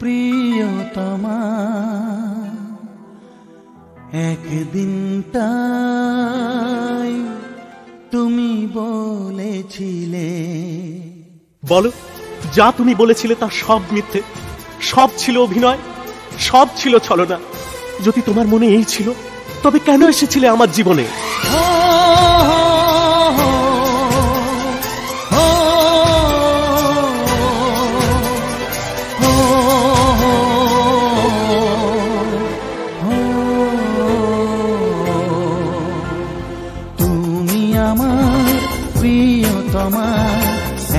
প্রিয়তমা, একদিন তাই তুমি বলেছিলে। বলো, যা তুমি বলেছিলে তা সব মিথ্যে, সব ছিল অভিনয়, সব ছিল ছলনা। যদি তোমার মনে এই ছিল, তবে কেন এসেছিলে আমার জীবনে? তুমি আমার প্রিয়তমা,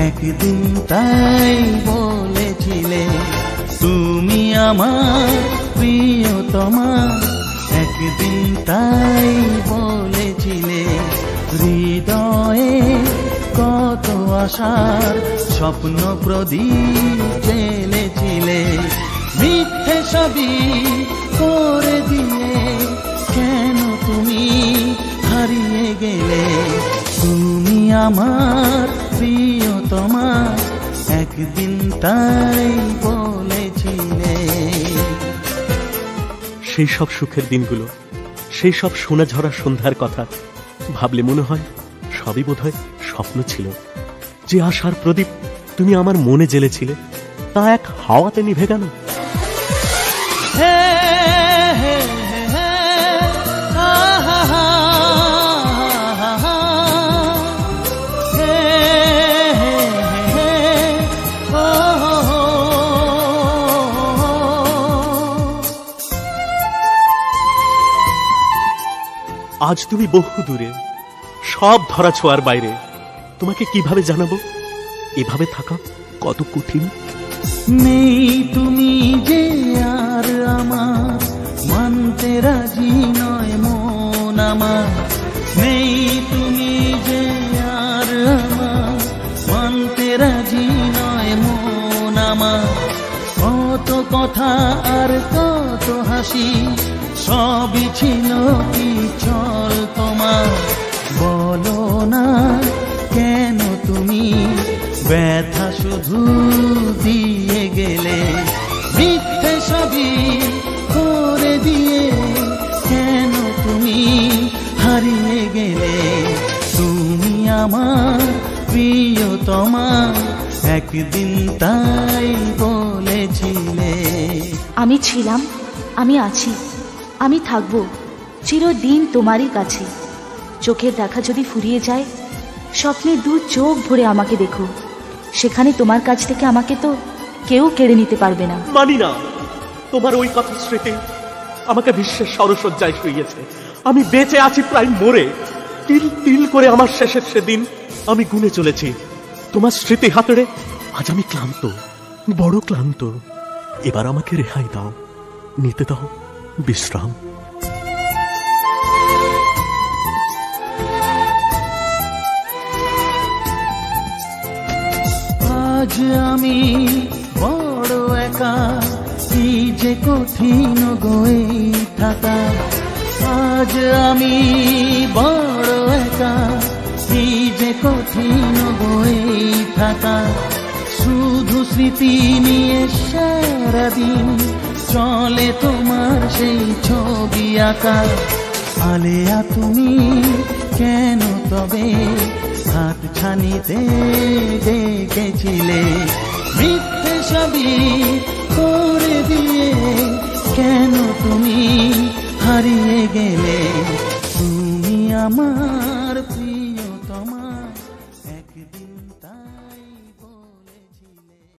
একদিন তাই বলেছিলে। তুমি আমার প্রিয়তমা, একদিন তাই বলেছিলে। হৃদয়ে কত আশার স্বপ্ন প্রদীপ জ্বেলেছিলে। মিথ্যে সবই করে দিয়ে কেন তুমি হারিয়ে গেলে? তুমি আমার প্রিয়তমা, একদিন তাই বলেছিলে। সেই সব সুখের দিনগুলো, সেই সব সোনা ঝরা সন্ধ্যার কথা ভাবলে মনে হয় সবই বোধহয় স্বপ্ন ছিল। যে আশার প্রদীপ তুমি আমার মনে জ্বেলেছিলে, তা এক হাওয়াতে নিভে গেল। আজ তুমি বহু দূরে, সব ধরা ছোঁয়ার বাইরে। তোমাকে কিভাবে জানাবো এভাবে থাকা কত কঠিন? নেই তুমি যে আর আমার, মানতে রাজি নয় মন আমার। নেই তুমি যে আর আমার, মানতে রাজি নয় মন আমার। কত কথা আর কত হাসি, সবই ছিল কি চল তোমার। বলো না কেন তুমি ব্যথা শুধু দিয়ে গেলে? মিথ্যে সবই করে দিয়ে কেন তুমি হারিয়ে গেলে? তুমি আমার প্রিয়তমা, একদিন তাই বলেছিলে। আমি ছিলাম, আমি আছি, আমি থাকবো চিরদিন তোমারই কাছে। চোখের দেখা যদি ফুরিয়ে যায়, স্বপ্নের দু চোখ ভরে আমাকে দেখো। সেখানে তোমার কাছ থেকে আমাকে তো কেউ কেড়ে নিতে পারবে না। মানি না, তোমার ওই কথা স্মৃতি আমাকে বিশ্বের সরসজ্জায় শুইয়েছে। আমি বেঁচে আছি প্রায় মরে। তিল তিল করে আমার শেষের সেদিন আমি গুনে চলেছি। তোমার স্মৃতি হাতড়ে আজ আমি ক্লান্ত, বড় ক্লান্ত। এবার আমাকে রেহাই দাও, নিতে দাও বিশ্রাম। আজ আমি বড় একা, কি যে কঠিন গো থাকা। আজ আমি বড় একা, কি যে কঠিন গো থাকা। শুধু স্মৃতি নিয়ে সারাদিন চলে তোমার সেই ছবি আঁকা। আলেয়া তুমি কেন তবে হাত ছানিতে ডেকেছিলে? মিথ্যে সবই করে দিয়ে কেন তুমি হারিয়ে গেলে? তুমি আমার প্রিয়তমা, একদিন তা